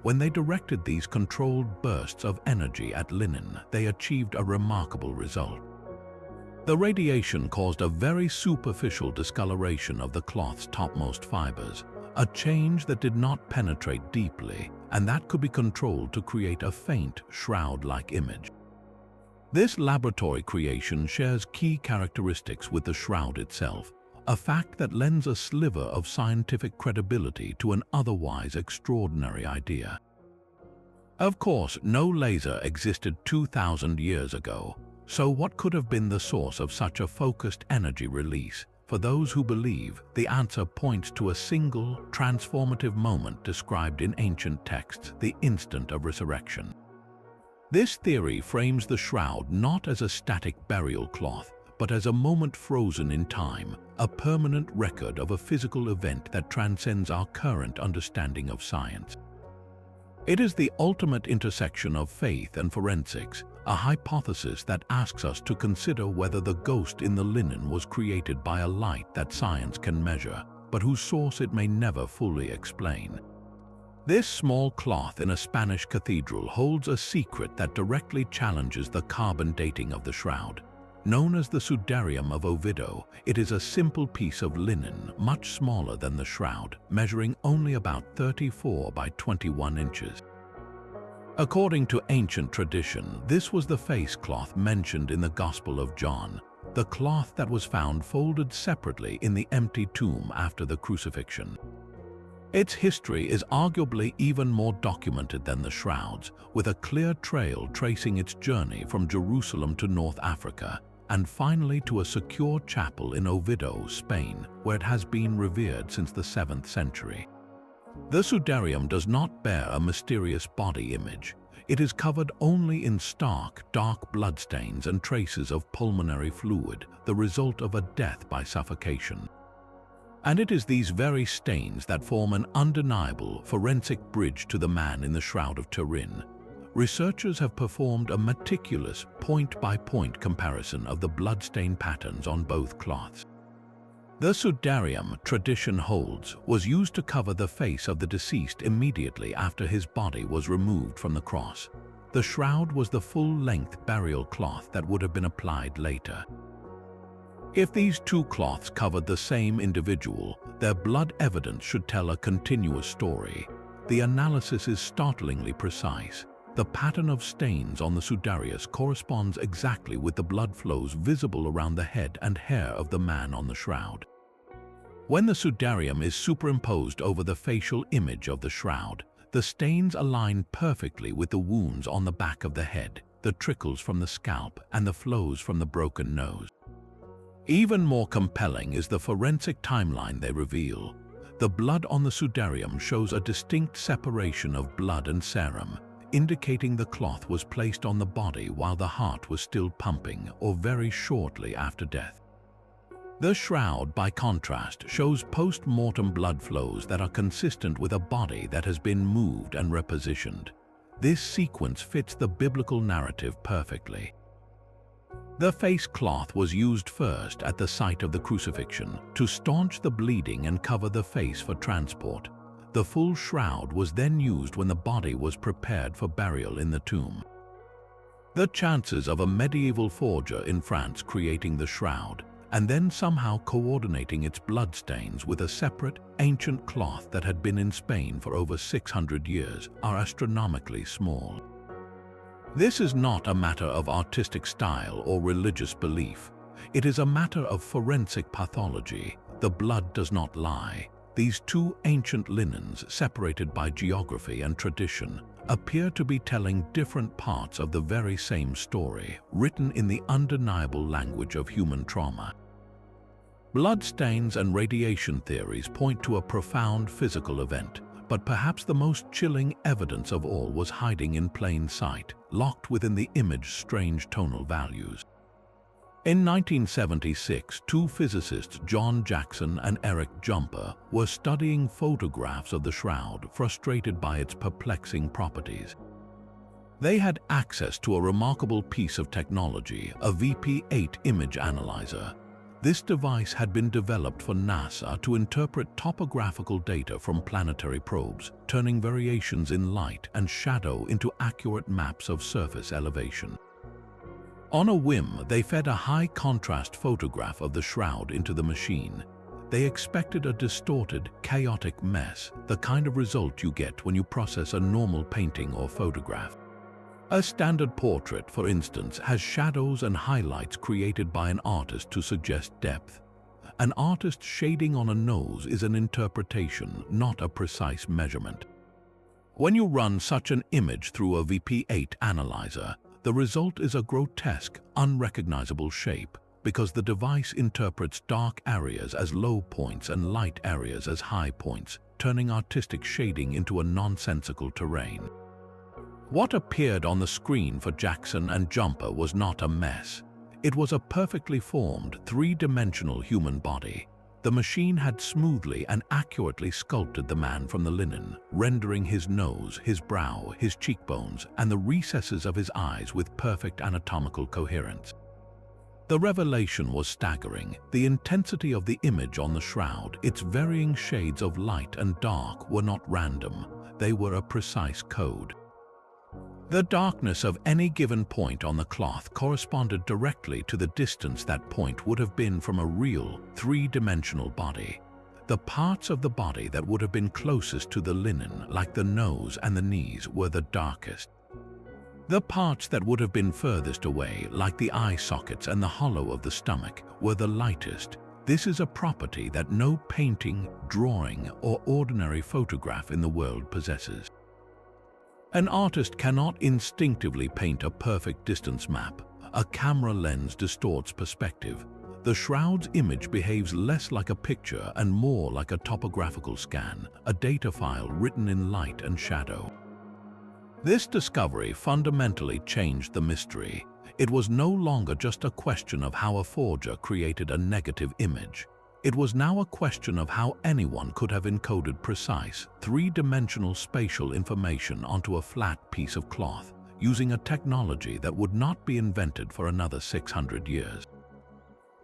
When they directed these controlled bursts of energy at linen, they achieved a remarkable result. The radiation caused a very superficial discoloration of the cloth's topmost fibers, a change that did not penetrate deeply, and that could be controlled to create a faint, shroud-like image. This laboratory creation shares key characteristics with the shroud itself, a fact that lends a sliver of scientific credibility to an otherwise extraordinary idea. Of course, no laser existed 2,000 years ago, so what could have been the source of such a focused energy release? For those who believe, the answer points to a single, transformative moment described in ancient texts, the instant of resurrection. This theory frames the shroud not as a static burial cloth, but as a moment frozen in time, a permanent record of a physical event that transcends our current understanding of science. It is the ultimate intersection of faith and forensics, a hypothesis that asks us to consider whether the ghost in the linen was created by a light that science can measure, but whose source it may never fully explain. This small cloth in a Spanish cathedral holds a secret that directly challenges the carbon dating of the shroud. Known as the Sudarium of Oviedo, it is a simple piece of linen, much smaller than the shroud, measuring only about 34 by 21 inches. According to ancient tradition, this was the face cloth mentioned in the Gospel of John, the cloth that was found folded separately in the empty tomb after the crucifixion. Its history is arguably even more documented than the shrouds, with a clear trail tracing its journey from Jerusalem to North Africa, and finally to a secure chapel in Oviedo, Spain, where it has been revered since the 7th century. The Sudarium does not bear a mysterious body image. It is covered only in stark, dark bloodstains and traces of pulmonary fluid, the result of a death by suffocation. And it is these very stains that form an undeniable forensic bridge to the man in the Shroud of Turin. Researchers have performed a meticulous point-by-point comparison of the bloodstain patterns on both cloths. The Sudarium, tradition holds, was used to cover the face of the deceased immediately after his body was removed from the cross. The shroud was the full-length burial cloth that would have been applied later. If these two cloths covered the same individual, their blood evidence should tell a continuous story. The analysis is startlingly precise. The pattern of stains on the sudarius corresponds exactly with the blood flows visible around the head and hair of the man on the shroud. When the sudarium is superimposed over the facial image of the shroud, the stains align perfectly with the wounds on the back of the head, the trickles from the scalp, and the flows from the broken nose. Even more compelling is the forensic timeline they reveal. The blood on the sudarium shows a distinct separation of blood and serum, indicating the cloth was placed on the body while the heart was still pumping or very shortly after death. The shroud, by contrast, shows post-mortem blood flows that are consistent with a body that has been moved and repositioned. This sequence fits the biblical narrative perfectly. The face cloth was used first at the site of the crucifixion to staunch the bleeding and cover the face for transport. The full shroud was then used when the body was prepared for burial in the tomb. The chances of a medieval forger in France creating the shroud and then somehow coordinating its bloodstains with a separate, ancient cloth that had been in Spain for over 600 years are astronomically small. This is not a matter of artistic style or religious belief. It is a matter of forensic pathology. The blood does not lie. These two ancient linens, separated by geography and tradition, appear to be telling different parts of the very same story, written in the undeniable language of human trauma. Bloodstains and radiation theories point to a profound physical event, But perhaps the most chilling evidence of all was hiding in plain sight, locked within the image's strange tonal values. In 1976, two physicists, John Jackson and Eric Jumper, were studying photographs of the shroud, frustrated by its perplexing properties. They had access to a remarkable piece of technology, a VP8 image analyzer. This device had been developed for NASA to interpret topographical data from planetary probes, turning variations in light and shadow into accurate maps of surface elevation. On a whim, they fed a high-contrast photograph of the shroud into the machine. They expected a distorted, chaotic mess, the kind of result you get when you process a normal painting or photograph. A standard portrait, for instance, has shadows and highlights created by an artist to suggest depth. An artist's shading on a nose is an interpretation, not a precise measurement. When you run such an image through a VP8 analyzer, the result is a grotesque, unrecognizable shape because the device interprets dark areas as low points and light areas as high points, turning artistic shading into a nonsensical terrain. What appeared on the screen for Jackson and Jumper was not a mess. It was a perfectly formed, three-dimensional human body. The machine had smoothly and accurately sculpted the man from the linen, rendering his nose, his brow, his cheekbones, and the recesses of his eyes with perfect anatomical coherence. The revelation was staggering. The intensity of the image on the shroud, its varying shades of light and dark, were not random. They were a precise code. The darkness of any given point on the cloth corresponded directly to the distance that point would have been from a real, three-dimensional body. The parts of the body that would have been closest to the linen, like the nose and the knees, were the darkest. The parts that would have been furthest away, like the eye sockets and the hollow of the stomach, were the lightest. This is a property that no painting, drawing, or ordinary photograph in the world possesses. An artist cannot instinctively paint a perfect distance map. A camera lens distorts perspective. The shroud's image behaves less like a picture and more like a topographical scan, a data file written in light and shadow. This discovery fundamentally changed the mystery. It was no longer just a question of how a forger created a negative image. It was now a question of how anyone could have encoded precise, three-dimensional spatial information onto a flat piece of cloth, using a technology that would not be invented for another 600 years.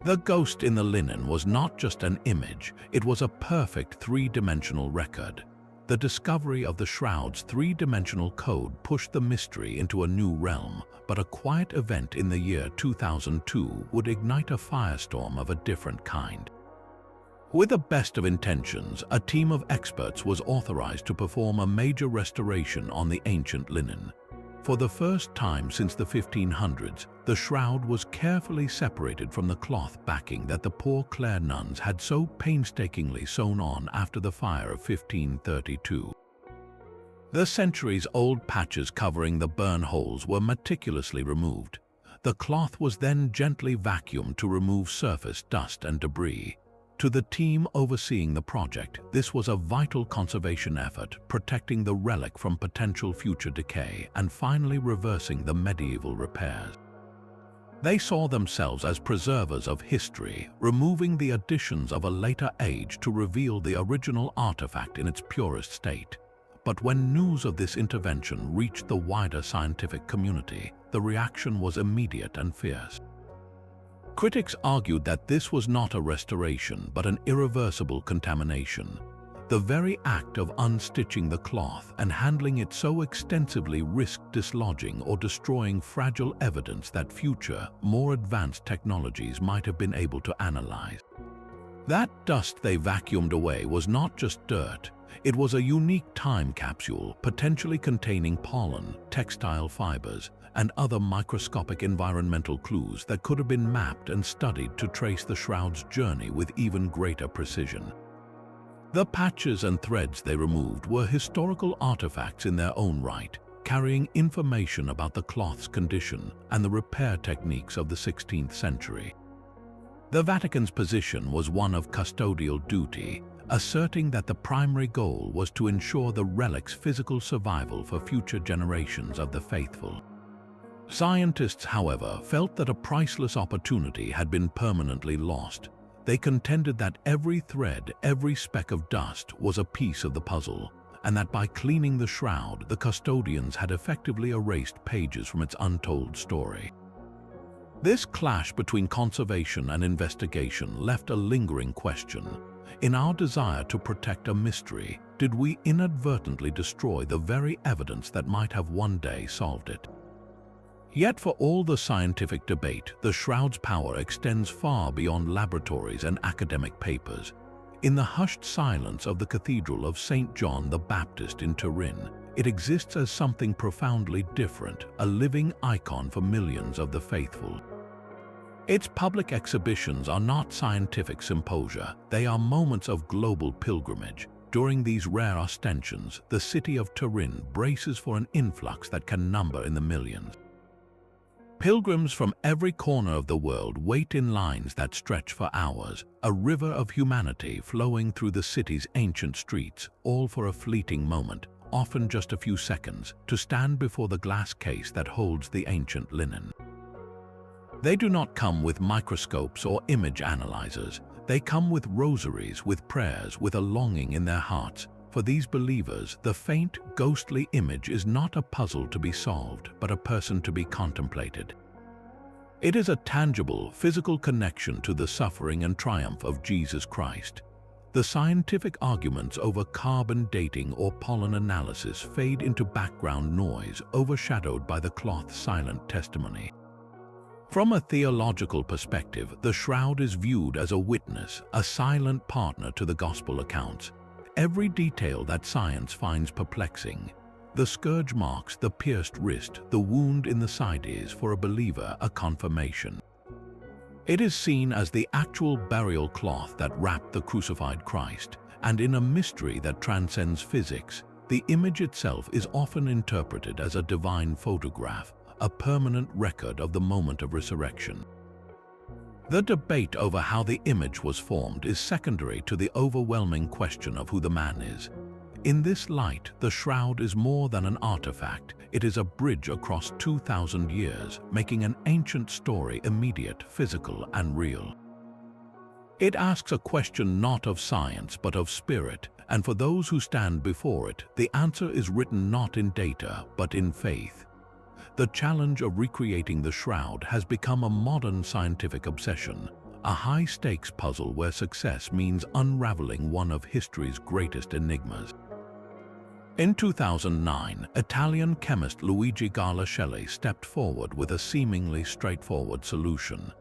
The ghost in the linen was not just an image, it was a perfect three-dimensional record. The discovery of the shroud's three-dimensional code pushed the mystery into a new realm, but a quiet event in the year 2002 would ignite a firestorm of a different kind. With the best of intentions, a team of experts was authorized to perform a major restoration on the ancient linen. For the first time since the 1500s, the shroud was carefully separated from the cloth backing that the Poor Clare nuns had so painstakingly sewn on after the fire of 1532. The centuries-old patches covering the burn holes were meticulously removed. The cloth was then gently vacuumed to remove surface dust and debris. To the team overseeing the project, this was a vital conservation effort, protecting the relic from potential future decay and finally reversing the medieval repairs. They saw themselves as preservers of history, removing the additions of a later age to reveal the original artifact in its purest state. But when news of this intervention reached the wider scientific community, the reaction was immediate and fierce. Critics argued that this was not a restoration but an irreversible contamination. The very act of unstitching the cloth and handling it so extensively risked dislodging or destroying fragile evidence that future, more advanced technologies might have been able to analyze. That dust they vacuumed away was not just dirt. It was a unique time capsule, potentially containing pollen, textile fibers, and other microscopic environmental clues that could have been mapped and studied to trace the shroud's journey with even greater precision. The patches and threads they removed were historical artifacts in their own right, carrying information about the cloth's condition and the repair techniques of the 16th century. The Vatican's position was one of custodial duty. asserting that the primary goal was to ensure the relic's physical survival for future generations of the faithful. Scientists, however, felt that a priceless opportunity had been permanently lost. They contended that every thread, every speck of dust was a piece of the puzzle, and that by cleaning the shroud, the custodians had effectively erased pages from its untold story. This clash between conservation and investigation left a lingering question. In our desire to protect a mystery, did we inadvertently destroy the very evidence that might have one day solved it? Yet for all the scientific debate, the shroud's power extends far beyond laboratories and academic papers. In the hushed silence of the Cathedral of St. John the Baptist in Turin, it exists as something profoundly different, a living icon for millions of the faithful. Its public exhibitions are not scientific symposia, they are moments of global pilgrimage. During these rare ostensions, the city of Turin braces for an influx that can number in the millions. Pilgrims from every corner of the world wait in lines that stretch for hours, a river of humanity flowing through the city's ancient streets, all for a fleeting moment, often just a few seconds, to stand before the glass case that holds the ancient linen. They do not come with microscopes or image analyzers. They come with rosaries, with prayers, with a longing in their hearts. For these believers, the faint, ghostly image is not a puzzle to be solved, but a person to be contemplated. It is a tangible, physical connection to the suffering and triumph of Jesus Christ. The scientific arguments over carbon dating or pollen analysis fade into background noise, overshadowed by the cloth's silent testimony. From a theological perspective, the shroud is viewed as a witness, a silent partner to the gospel accounts. Every detail that science finds perplexing, the scourge marks, the pierced wrist, the wound in the side, is for a believer a confirmation. It is seen as the actual burial cloth that wrapped the crucified Christ, and in a mystery that transcends physics, the image itself is often interpreted as a divine photograph, a permanent record of the moment of resurrection. The debate over how the image was formed is secondary to the overwhelming question of who the man is. In this light, the shroud is more than an artifact. It is a bridge across 2,000 years, making an ancient story immediate, physical, and real. It asks a question not of science but of spirit, and for those who stand before it, the answer is written not in data but in faith. The challenge of recreating the shroud has become a modern scientific obsession, a high-stakes puzzle where success means unraveling one of history's greatest enigmas. In 2009, Italian chemist Luigi Gallascelli stepped forward with a seemingly straightforward solution.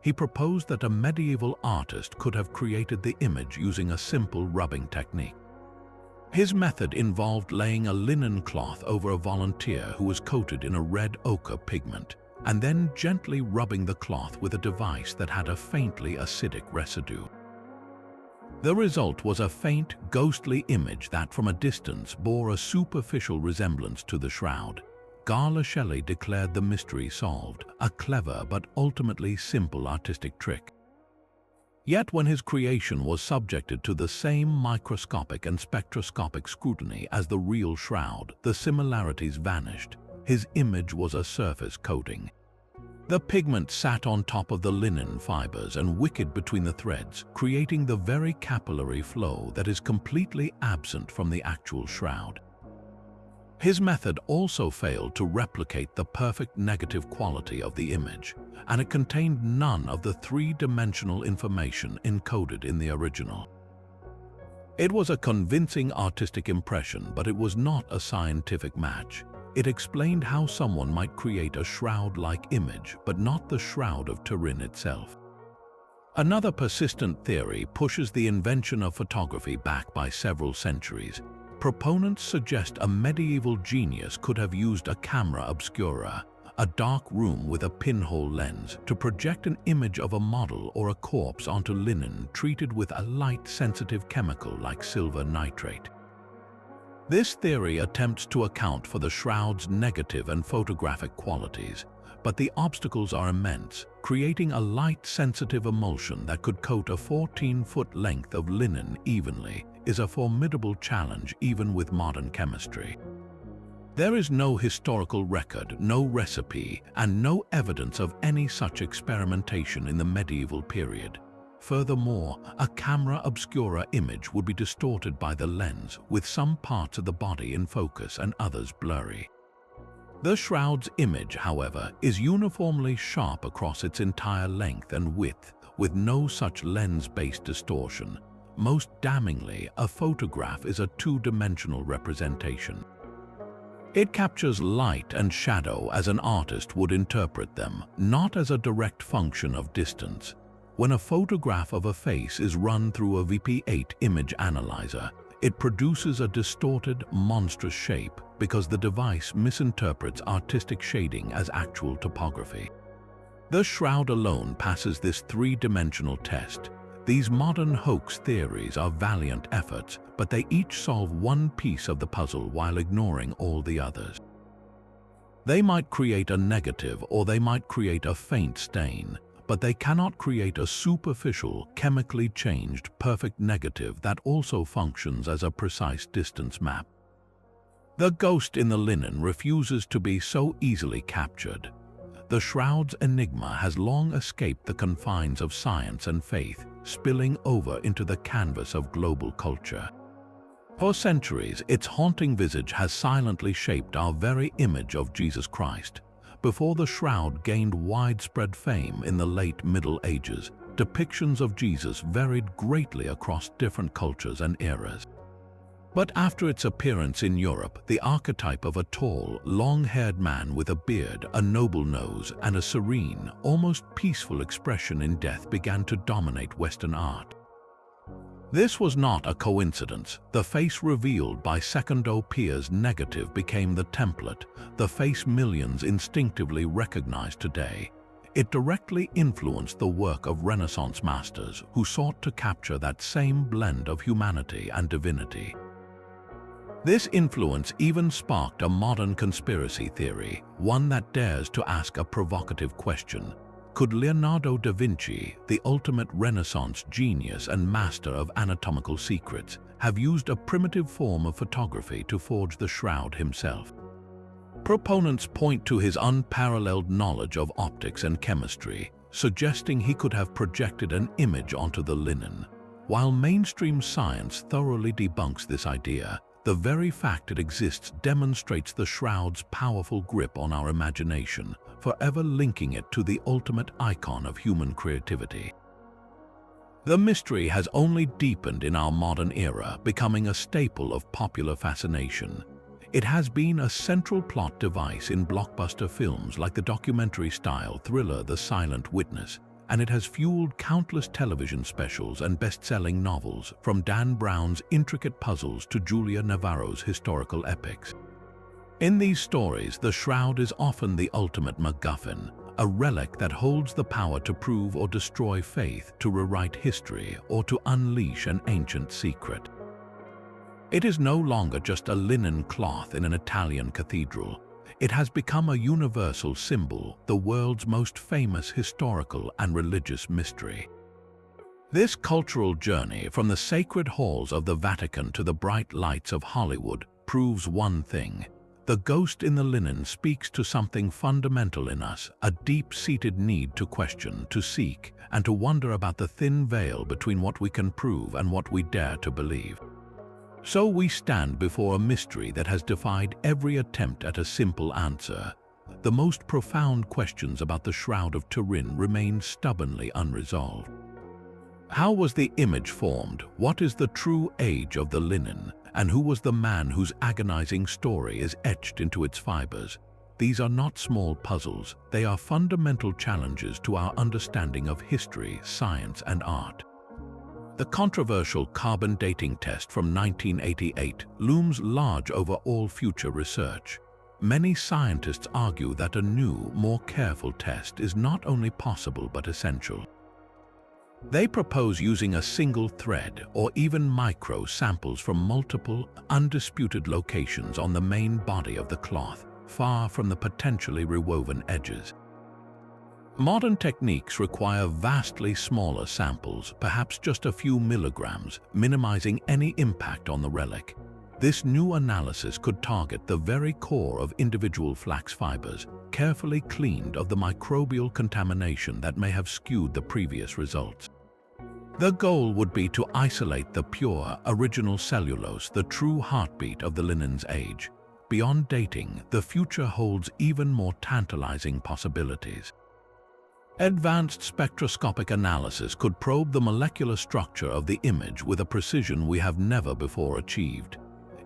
He proposed that a medieval artist could have created the image using a simple rubbing technique. His method involved laying a linen cloth over a volunteer who was coated in a red ochre pigment, and then gently rubbing the cloth with a device that had a faintly acidic residue. The result was a faint, ghostly image that from a distance bore a superficial resemblance to the shroud. Gallascelli declared the mystery solved, a clever but ultimately simple artistic trick. Yet when his creation was subjected to the same microscopic and spectroscopic scrutiny as the real shroud, the similarities vanished. His image was a surface coating. The pigment sat on top of the linen fibers and wickered between the threads, creating the very capillary flow that is completely absent from the actual shroud. His method also failed to replicate the perfect negative quality of the image, and it contained none of the three-dimensional information encoded in the original. It was a convincing artistic impression, but it was not a scientific match. It explained how someone might create a shroud-like image, but not the Shroud of Turin itself. Another persistent theory pushes the invention of photography back by several centuries. Proponents suggest a medieval genius could have used a camera obscura, a dark room with a pinhole lens, to project an image of a model or a corpse onto linen treated with a light-sensitive chemical like silver nitrate. This theory attempts to account for the shroud's negative and photographic qualities, but the obstacles are immense. Creating a light-sensitive emulsion that could coat a 14-foot length of linen evenly is a formidable challenge even with modern chemistry. There is no historical record, no recipe, and no evidence of any such experimentation in the medieval period. Furthermore, a camera obscura image would be distorted by the lens, with some parts of the body in focus and others blurry. The shroud's image, however, is uniformly sharp across its entire length and width, with no such lens-based distortion. Most damningly, a photograph is a two-dimensional representation. It captures light and shadow as an artist would interpret them, not as a direct function of distance. When a photograph of a face is run through a VP8 image analyzer, it produces a distorted, monstrous shape because the device misinterprets artistic shading as actual topography. The shroud alone passes this three-dimensional test. These modern hoax theories are valiant efforts, but they each solve one piece of the puzzle while ignoring all the others. They might create a negative or they might create a faint stain, but they cannot create a superficial, chemically changed, perfect negative that also functions as a precise distance map. The ghost in the linen refuses to be so easily captured. The shroud's enigma has long escaped the confines of science and faith, spilling over into the canvas of global culture. For centuries, its haunting visage has silently shaped our very image of Jesus Christ. Before the shroud gained widespread fame in the late Middle Ages, depictions of Jesus varied greatly across different cultures and eras. But after its appearance in Europe, the archetype of a tall, long-haired man with a beard, a noble nose, and a serene, almost peaceful expression in death began to dominate Western art. This was not a coincidence. The face revealed by Secondo Pia's negative became the template, the face millions instinctively recognize today. It directly influenced the work of Renaissance masters who sought to capture that same blend of humanity and divinity. This influence even sparked a modern conspiracy theory, one that dares to ask a provocative question. Could Leonardo da Vinci, the ultimate Renaissance genius and master of anatomical secrets, have used a primitive form of photography to forge the shroud himself? Proponents point to his unparalleled knowledge of optics and chemistry, suggesting he could have projected an image onto the linen. While mainstream science thoroughly debunks this idea, the very fact it exists demonstrates the shroud's powerful grip on our imagination, forever linking it to the ultimate icon of human creativity. The mystery has only deepened in our modern era, becoming a staple of popular fascination. It has been a central plot device in blockbuster films like the documentary-style thriller The Silent Witness, and it has fueled countless television specials and best-selling novels, from Dan Brown's intricate puzzles to Julia Navarro's historical epics. In these stories, the shroud is often the ultimate MacGuffin, a relic that holds the power to prove or destroy faith, to rewrite history, or to unleash an ancient secret. It is no longer just a linen cloth in an Italian cathedral. It has become a universal symbol, the world's most famous historical and religious mystery. This cultural journey from the sacred halls of the Vatican to the bright lights of Hollywood proves one thing. The ghost in the linen speaks to something fundamental in us, a deep-seated need to question, to seek, and to wonder about the thin veil between what we can prove and what we dare to believe. So we stand before a mystery that has defied every attempt at a simple answer. The most profound questions about the Shroud of Turin remain stubbornly unresolved. How was the image formed? What is the true age of the linen? And who was the man whose agonizing story is etched into its fibers? These are not small puzzles. They are fundamental challenges to our understanding of history, science, and art. The controversial carbon dating test from 1988 looms large over all future research. Many scientists argue that a new, more careful test is not only possible but essential. They propose using a single thread or even micro samples from multiple, undisputed locations on the main body of the cloth, far from the potentially rewoven edges. Modern techniques require vastly smaller samples, perhaps just a few milligrams, minimizing any impact on the relic. This new analysis could target the very core of individual flax fibers, carefully cleaned of the microbial contamination that may have skewed the previous results. The goal would be to isolate the pure, original cellulose, the true heartbeat of the linen's age. Beyond dating, the future holds even more tantalizing possibilities. Advanced spectroscopic analysis could probe the molecular structure of the image with a precision we have never before achieved.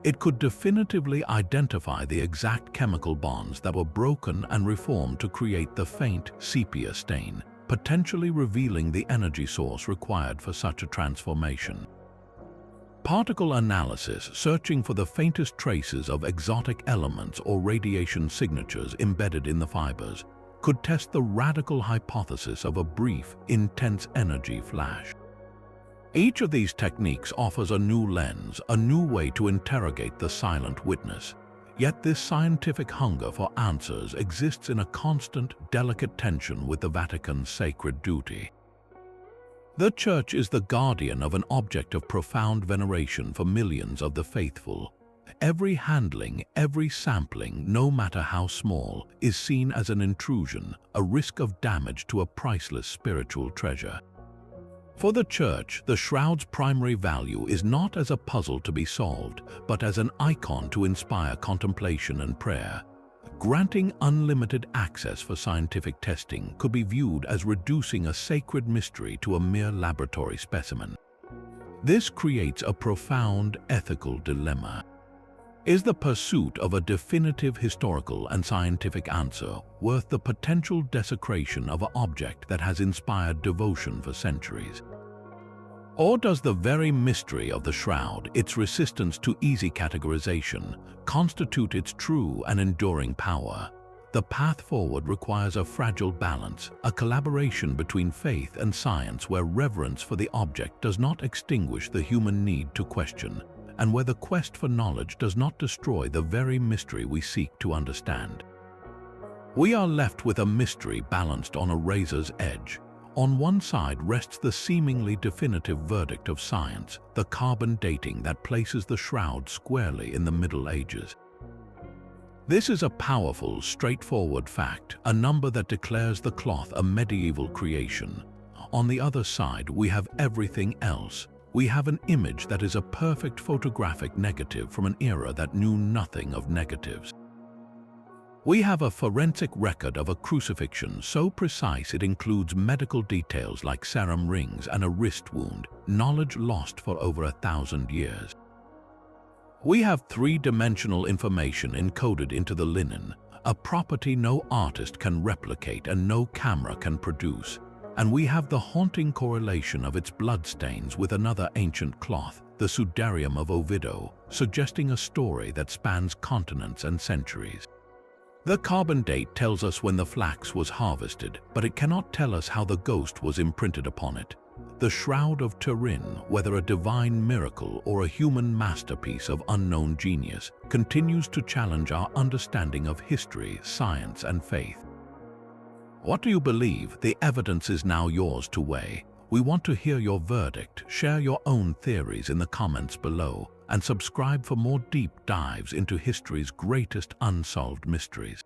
It could definitively identify the exact chemical bonds that were broken and reformed to create the faint sepia stain, potentially revealing the energy source required for such a transformation. Particle analysis, searching for the faintest traces of exotic elements or radiation signatures embedded in the fibers, could test the radical hypothesis of a brief, intense energy flash. Each of these techniques offers a new lens, a new way to interrogate the silent witness. Yet this scientific hunger for answers exists in a constant, delicate tension with the Vatican's sacred duty. The Church is the guardian of an object of profound veneration for millions of the faithful. Every handling, every sampling, no matter how small, is seen as an intrusion, a risk of damage to a priceless spiritual treasure. For the Church, the Shroud's primary value is not as a puzzle to be solved, but as an icon to inspire contemplation and prayer. Granting unlimited access for scientific testing could be viewed as reducing a sacred mystery to a mere laboratory specimen. This creates a profound ethical dilemma. Is the pursuit of a definitive historical and scientific answer worth the potential desecration of an object that has inspired devotion for centuries? Or does the very mystery of the Shroud, its resistance to easy categorization, constitute its true and enduring power? The path forward requires a fragile balance, a collaboration between faith and science where reverence for the object does not extinguish the human need to question, and where the quest for knowledge does not destroy the very mystery we seek to understand. We are left with a mystery balanced on a razor's edge. On one side rests the seemingly definitive verdict of science, the carbon dating that places the Shroud squarely in the Middle Ages. This is a powerful, straightforward fact, a number that declares the cloth a medieval creation. On the other side, we have everything else. We have an image that is a perfect photographic negative from an era that knew nothing of negatives. We have a forensic record of a crucifixion so precise it includes medical details like serum rings and a wrist wound, knowledge lost for over 1,000 years. We have three-dimensional information encoded into the linen, a property no artist can replicate and no camera can produce. And we have the haunting correlation of its bloodstains with another ancient cloth, the Sudarium of Oviedo, suggesting a story that spans continents and centuries. The carbon date tells us when the flax was harvested, but it cannot tell us how the ghost was imprinted upon it. The Shroud of Turin, whether a divine miracle or a human masterpiece of unknown genius, continues to challenge our understanding of history, science, and faith. What do you believe? The evidence is now yours to weigh. We want to hear your verdict. Share your own theories in the comments below and subscribe for more deep dives into history's greatest unsolved mysteries.